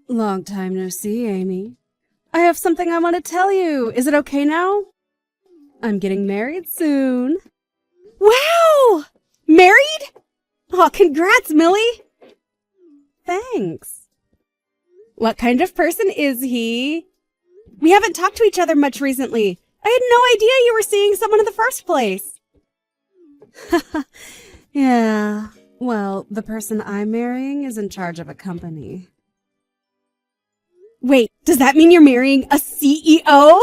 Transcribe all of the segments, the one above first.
Long time no see, Amy. I have something I want to tell you. Is it okay now? I'm getting married soon. Wow! Married? Aw, congrats, Millie! Thanks. What kind of person is he? We haven't talked to each other much recently. I had no idea you were seeing someone in the first place. Yeah, well, the person I'm marrying is in charge of a company. Wait, does that mean you're marrying a CEO?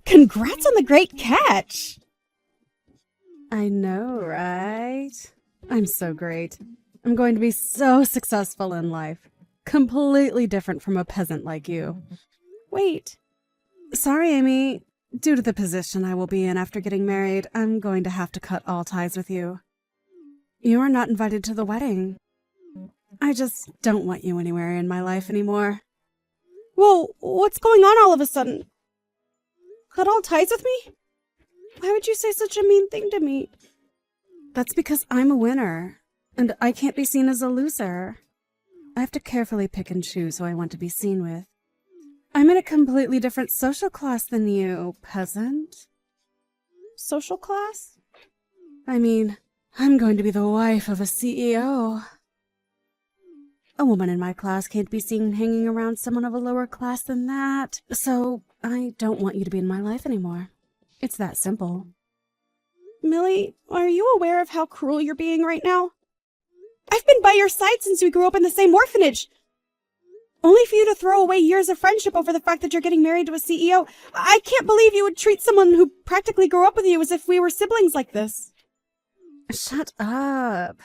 Congrats on the great catch! I know, right? I'm so great. I'm going to be so successful in life. Completely different from a peasant like you. Wait. Sorry, Amy. Due to the position I will be in after getting married, I'm going to have to cut all ties with you. You are not invited to the wedding. I just don't want you anywhere in my life anymore. Whoa, what's going on all of a sudden? Cut all ties with me? Why would you say such a mean thing to me? That's because I'm a winner, and I can't be seen as a loser. I have to carefully pick and choose who I want to be seen with. I'm in a completely different social class than you, peasant. Social class? I mean, I'm going to be the wife of a CEO. A woman in my class can't be seen hanging around someone of a lower class than that, so I don't want you to be in my life anymore. It's that simple. Millie, are you aware of how cruel you're being right now? I've been by your side since we grew up in the same orphanage. Only for you to throw away years of friendship over the fact that you're getting married to a CEO. I can't believe you would treat someone who practically grew up with you as if we were siblings like this. Shut up.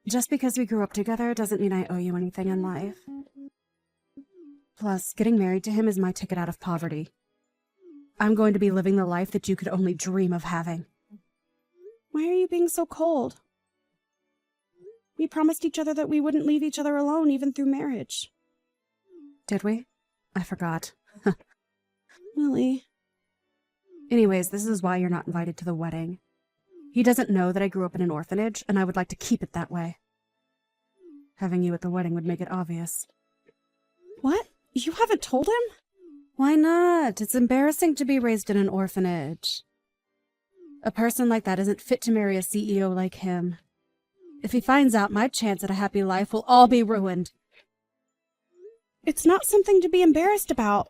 Just because we grew up together doesn't mean I owe you anything in life. Plus, getting married to him is my ticket out of poverty. I'm going to be living the life that you could only dream of having. Why are you being so cold? We promised each other that we wouldn't leave each other alone even through marriage. Did we? I forgot. Millie. Anyways, this is why you're not invited to the wedding. He doesn't know that I grew up in an orphanage, and I would like to keep it that way. Having you at the wedding would make it obvious. What? You haven't told him? Why not? It's embarrassing to be raised in an orphanage. A person like that isn't fit to marry a CEO like him. If he finds out, my chance at a happy life will all be ruined. It's not something to be embarrassed about.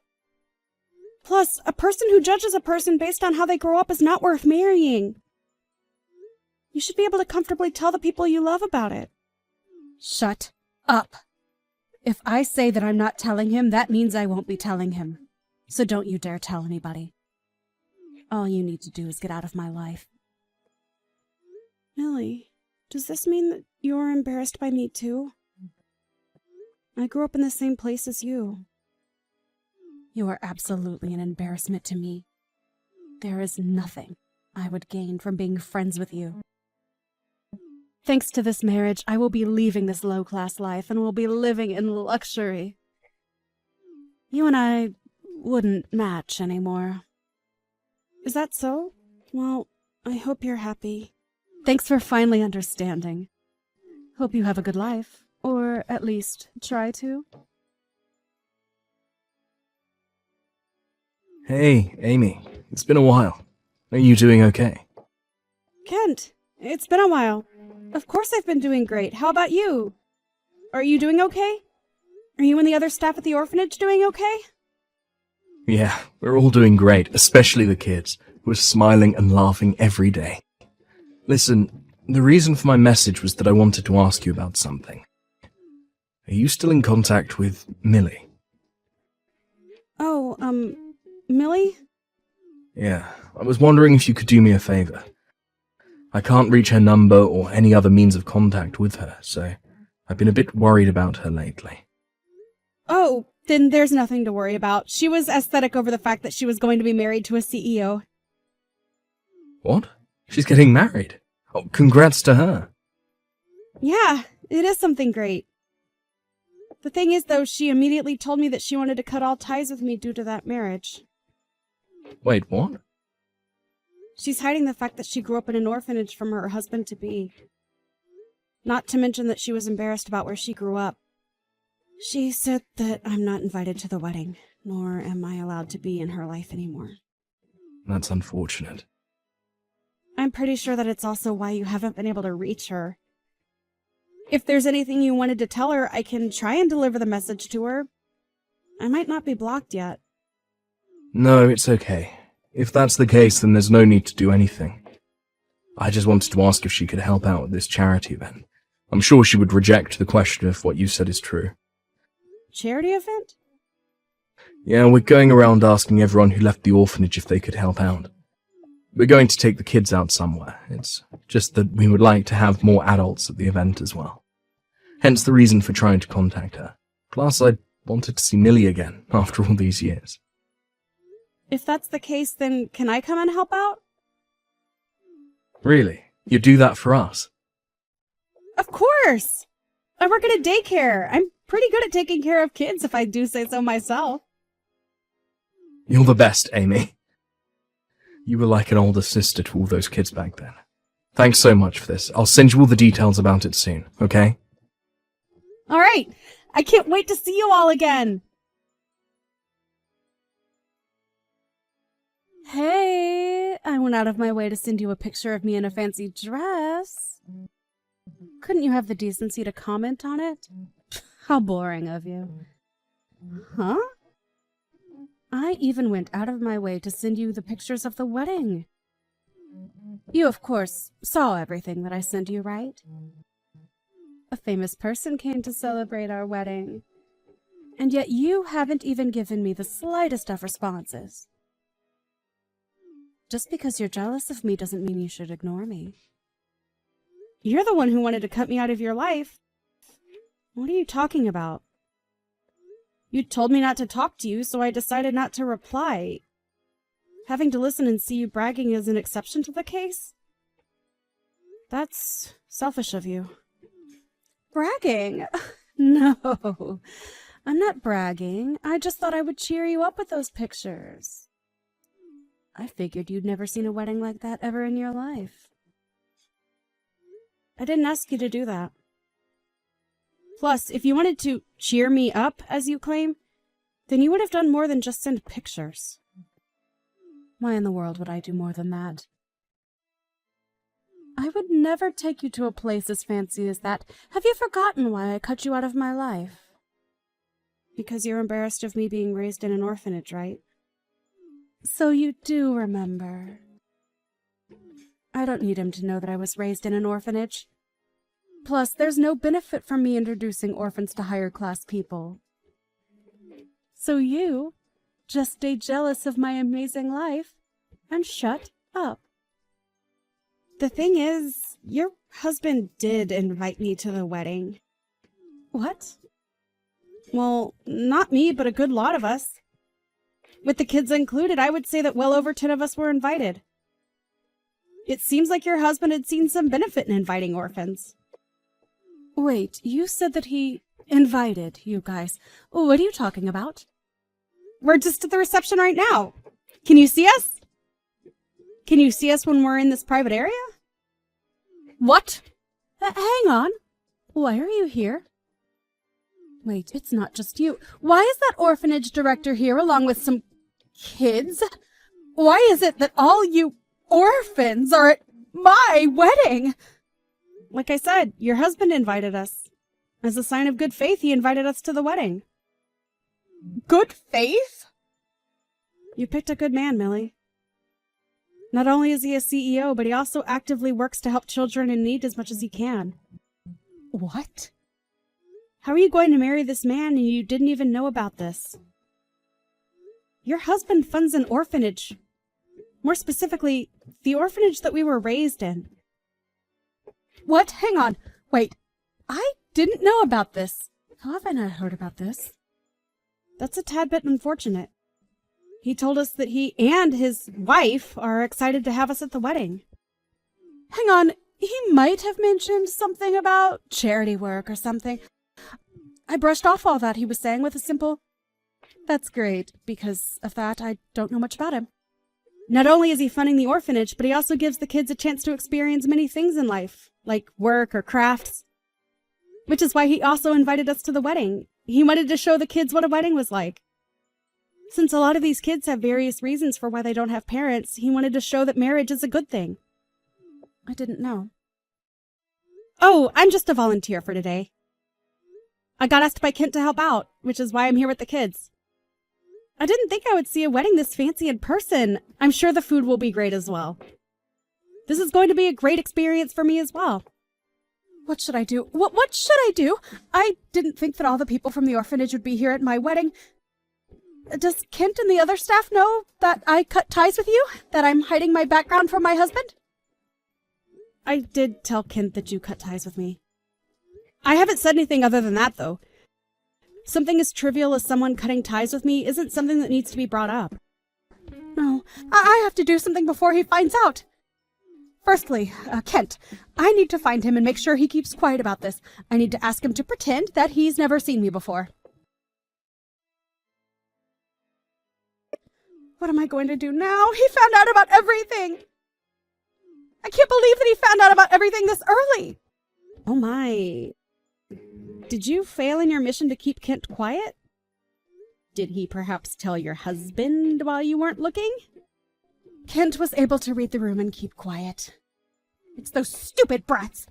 Plus, a person who judges a person based on how they grow up is not worth marrying. You should be able to comfortably tell the people you love about it. Shut up. If I say that I'm not telling him, that means I won't be telling him. So don't you dare tell anybody. All you need to do is get out of my life. Millie, does this mean that you're embarrassed by me too? I grew up in the same place as you. You are absolutely an embarrassment to me. There is nothing I would gain from being friends with you. Thanks to this marriage, I will be leaving this low-class life and will be living in luxury. You and I wouldn't match anymore. Is that so? Well, I hope you're happy. Thanks for finally understanding. Hope you have a good life, or at least try to. Hey, Amy. It's been a while. Are you doing okay? Kent, it's been a while. Of course I've been doing great. How about you? Are you doing okay? Are you and the other staff at the orphanage doing okay? Yeah, we're all doing great, especially the kids, who are smiling and laughing every day. Listen, the reason for my message was that I wanted to ask you about something. Are you still in contact with Millie? Oh, Millie? Yeah, I was wondering if you could do me a favor. I can't reach her number or any other means of contact with her, so I've been a bit worried about her lately. Oh, then there's nothing to worry about. She was aesthetic over the fact that she was going to be married to a CEO. What? She's getting married? Oh, congrats to her. Yeah, it is something great. The thing is, though, she immediately told me that she wanted to cut all ties with me due to that marriage. Wait, what? She's hiding the fact that she grew up in an orphanage from her husband-to-be. Not to mention that she was embarrassed about where she grew up. She said that I'm not invited to the wedding, nor am I allowed to be in her life anymore. That's unfortunate. I'm pretty sure that it's also why you haven't been able to reach her. If there's anything you wanted to tell her, I can try and deliver the message to her. I might not be blocked yet. No, it's okay. If that's the case, then there's no need to do anything. I just wanted to ask if she could help out with this charity event. I'm sure she would reject the question if what you said is true. Charity event? Yeah, we're going around asking everyone who left the orphanage if they could help out. We're going to take the kids out somewhere. It's just that we would like to have more adults at the event as well. Hence the reason for trying to contact her. Plus, I wanted to see Millie again after all these years. If that's the case, then can I come and help out? Really? You'd do that for us? Of course! I work at a daycare. I'm pretty good at taking care of kids, if I do say so myself. You're the best, Amy. You were like an older sister to all those kids back then. Thanks so much for this. I'll send you all the details about it soon, okay? All right. I can't wait to see you all again. Hey, I went out of my way to send you a picture of me in a fancy dress. Couldn't you have the decency to comment on it? How boring of you. Huh? I even went out of my way to send you the pictures of the wedding. You, of course, saw everything that I sent you, right? A famous person came to celebrate our wedding. And yet you haven't even given me the slightest of responses. Just because you're jealous of me doesn't mean you should ignore me. You're the one who wanted to cut me out of your life. What are you talking about? You told me not to talk to you, so I decided not to reply. Having to listen and see you bragging is an exception to the case? That's selfish of you. Bragging? No, I'm not bragging. I just thought I would cheer you up with those pictures. I figured you'd never seen a wedding like that ever in your life. I didn't ask you to do that. Plus, if you wanted to cheer me up, as you claim, then you would have done more than just send pictures. Why in the world would I do more than that? I would never take you to a place as fancy as that. Have you forgotten why I cut you out of my life? Because you're embarrassed of me being raised in an orphanage, right? So you do remember. I don't need him to know that I was raised in an orphanage. Plus, there's no benefit from me introducing orphans to higher-class people. So you just stay jealous of my amazing life and shut up. The thing is, your husband did invite me to the wedding. What? Well, not me, but a good lot of us. With the kids included, I would say that well over 10 of us were invited. It seems like your husband had seen some benefit in inviting orphans. Wait, you said that he invited you guys. What are you talking about? We're just at the reception right now. Can you see us? Can you see us when we're in this private area? What? Hang on. Why are you here? Wait, it's not just you. Why is that orphanage director here along with some kids? Why is it that all you orphans are at my wedding? Like I said, your husband invited us. As a sign of good faith, he invited us to the wedding. Good faith? You picked a good man, Millie. Not only is he a CEO, but he also actively works to help children in need as much as he can. What? How are you going to marry this man and you didn't even know about this? Your husband funds an orphanage. More specifically, the orphanage that we were raised in. What? Hang on. Wait. I didn't know about this. How have I not heard about this? That's a tad bit unfortunate. He told us that he and his wife are excited to have us at the wedding. Hang on. He might have mentioned something about charity work or something. I brushed off all that he was saying with a simple, "That's great. Because of that, I don't know much about him." Not only is he funding the orphanage, but he also gives the kids a chance to experience many things in life, like work or crafts. Which is why he also invited us to the wedding. He wanted to show the kids what a wedding was like. Since a lot of these kids have various reasons for why they don't have parents, he wanted to show that marriage is a good thing. I didn't know. Oh, I'm just a volunteer for today. I got asked by Kent to help out, which is why I'm here with the kids. I didn't think I would see a wedding this fancy in person. I'm sure the food will be great as well. This is going to be a great experience for me as well. What should I do? What should I do? I didn't think that all the people from the orphanage would be here at my wedding. Does Kent and the other staff know that I cut ties with you? That I'm hiding my background from my husband? I did tell Kent that you cut ties with me. I haven't said anything other than that, though. Something as trivial as someone cutting ties with me isn't something that needs to be brought up. No, I have to do something before he finds out. Firstly, Kent, I need to find him and make sure he keeps quiet about this. I need to ask him to pretend that he's never seen me before. What am I going to do now? He found out about everything. I can't believe that he found out about everything this early. Oh my. Did you fail in your mission to keep Kent quiet? Did he perhaps tell your husband while you weren't looking? Kent was able to read the room and keep quiet. It's those stupid brats.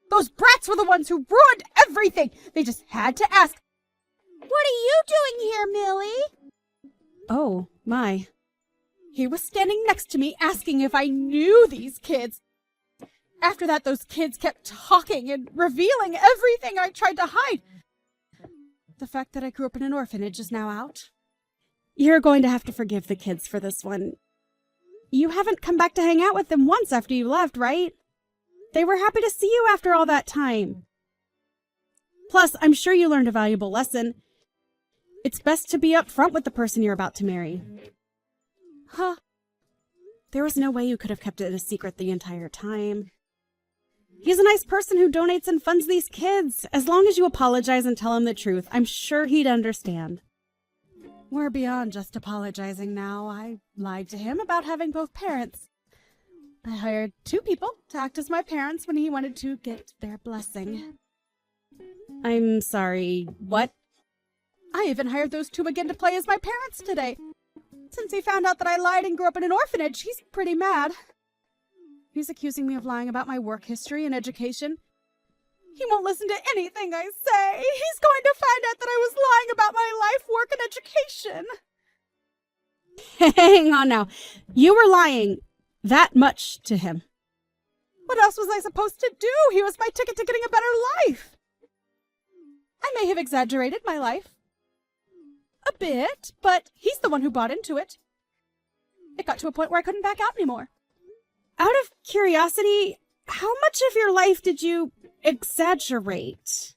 Those brats were the ones who ruined everything. They just had to ask. What are you doing here, Millie? Oh, my. He was standing next to me asking if I knew these kids. After that, those kids kept talking and revealing everything I tried to hide. The fact that I grew up in an orphanage is now out. You're going to have to forgive the kids for this one. You haven't come back to hang out with them once after you left, right? They were happy to see you after all that time. Plus, I'm sure you learned a valuable lesson. It's best to be upfront with the person you're about to marry. Huh. There was no way you could have kept it a secret the entire time. He's a nice person who donates and funds these kids. As long as you apologize and tell him the truth, I'm sure he'd understand. We're beyond just apologizing now. I lied to him about having both parents. I hired 2 people to act as my parents when he wanted to get their blessing. I'm sorry, what? I even hired those 2 again to play as my parents today. Since he found out that I lied and grew up in an orphanage, he's pretty mad. He's accusing me of lying about my work history and education. He won't listen to anything I say. He's going to find out that I was lying about my life, work, and education. Hang on now. You were lying that much to him. What else was I supposed to do? He was my ticket to getting a better life. I may have exaggerated my life. A bit, but he's the one who bought into it. It got to a point where I couldn't back out anymore. Out of curiosity, how much of your life did you exaggerate?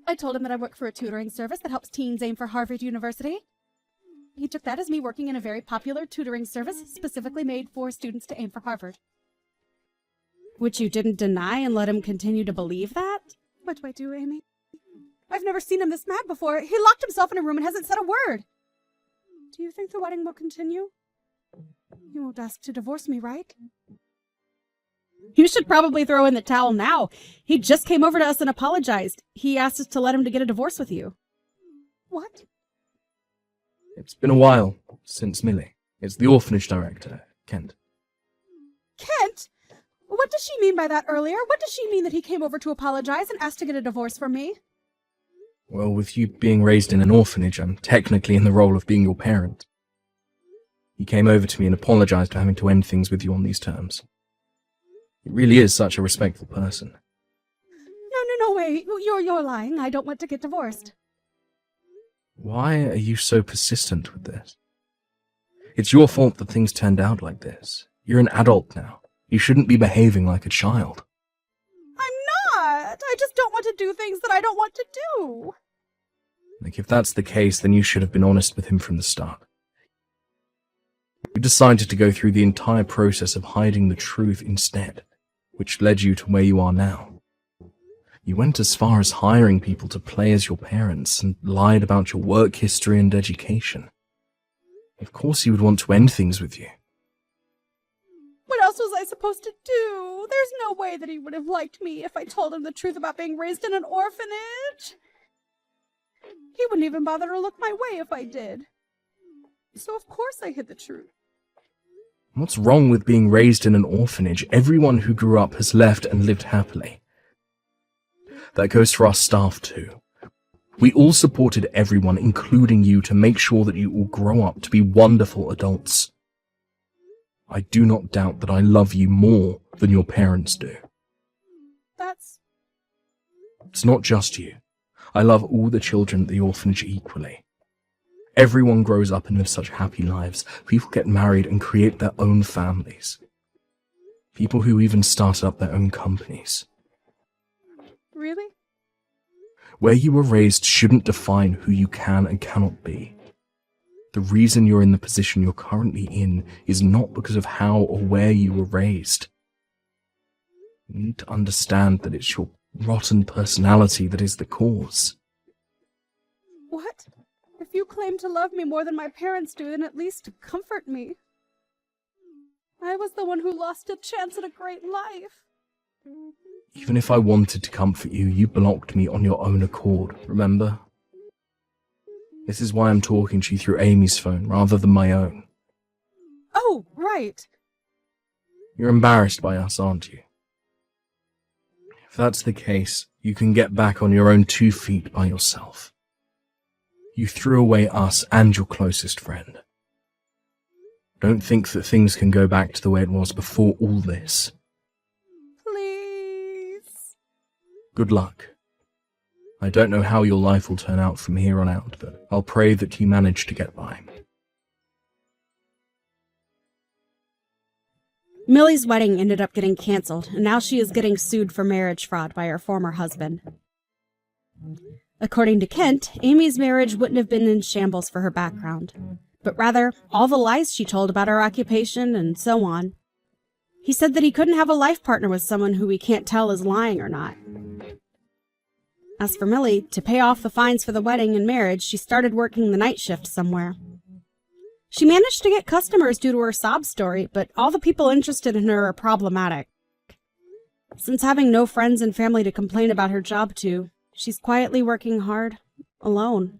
I told him that I work for a tutoring service that helps teens aim for Harvard University. He took that as me working in a very popular tutoring service specifically made for students to aim for Harvard. Which you didn't deny and let him continue to believe that? What do I do, Amy? I've never seen him this mad before. He locked himself in a room and hasn't said a word. Do you think the wedding will continue? You won't ask to divorce me, right? You should probably throw in the towel now. He just came over to us and apologized. He asked us to let him to get a divorce with you. What? It's been a while since Millie. It's the orphanage director, Kent. Kent? What does she mean by that earlier? What does she mean that he came over to apologize and asked to get a divorce from me? Well, with you being raised in an orphanage, I'm technically in the role of being your parent. He came over to me and apologized for having to end things with you on these terms. He really is such a respectful person. No way. You're lying. I don't want to get divorced. Why are you so persistent with this? It's your fault that things turned out like this. You're an adult now. You shouldn't be behaving like a child. I'm not. I just don't want to do things that I don't want to do. Like, if that's the case, then you should have been honest with him from the start. You decided to go through the entire process of hiding the truth instead, which led you to where you are now. You went as far as hiring people to play as your parents and lied about your work history and education. Of course he would want to end things with you. What else was I supposed to do? There's no way that he would have liked me if I told him the truth about being raised in an orphanage. He wouldn't even bother to look my way if I did. So of course I hid the truth. What's wrong with being raised in an orphanage? Everyone who grew up has left and lived happily. That goes for our staff too. We all supported everyone, including you, to make sure that you all grow up to be wonderful adults. I do not doubt that I love you more than your parents do. It's not just you. I love all the children at the orphanage equally. Everyone grows up and lives such happy lives. People get married and create their own families. People who even start up their own companies. Really? Where you were raised shouldn't define who you can and cannot be. The reason you're in the position you're currently in is not because of how or where you were raised. You need to understand that it's your rotten personality that is the cause. What? If you claim to love me more than my parents do, then at least comfort me. I was the one who lost a chance at a great life. Even if I wanted to comfort you, you blocked me on your own accord, remember? This is why I'm talking to you through Amy's phone rather than my own. Oh, right. You're embarrassed by us, aren't you? If that's the case, you can get back on your own 2 feet by yourself. You threw away us and your closest friend. Don't think that things can go back to the way it was before all this. Please. Good luck. I don't know how your life will turn out from here on out, but I'll pray that you manage to get by. Millie's wedding ended up getting canceled, and now she is getting sued for marriage fraud by her former husband. According to Kent, Amy's marriage wouldn't have been in shambles for her background, but rather all the lies she told about her occupation and so on. He said that he couldn't have a life partner with someone who we can't tell is lying or not. As for Millie, to pay off the fines for the wedding and marriage, she started working the night shift somewhere. She managed to get customers due to her sob story, but all the people interested in her are problematic. Since having no friends and family to complain about her job to, she's quietly working hard, alone.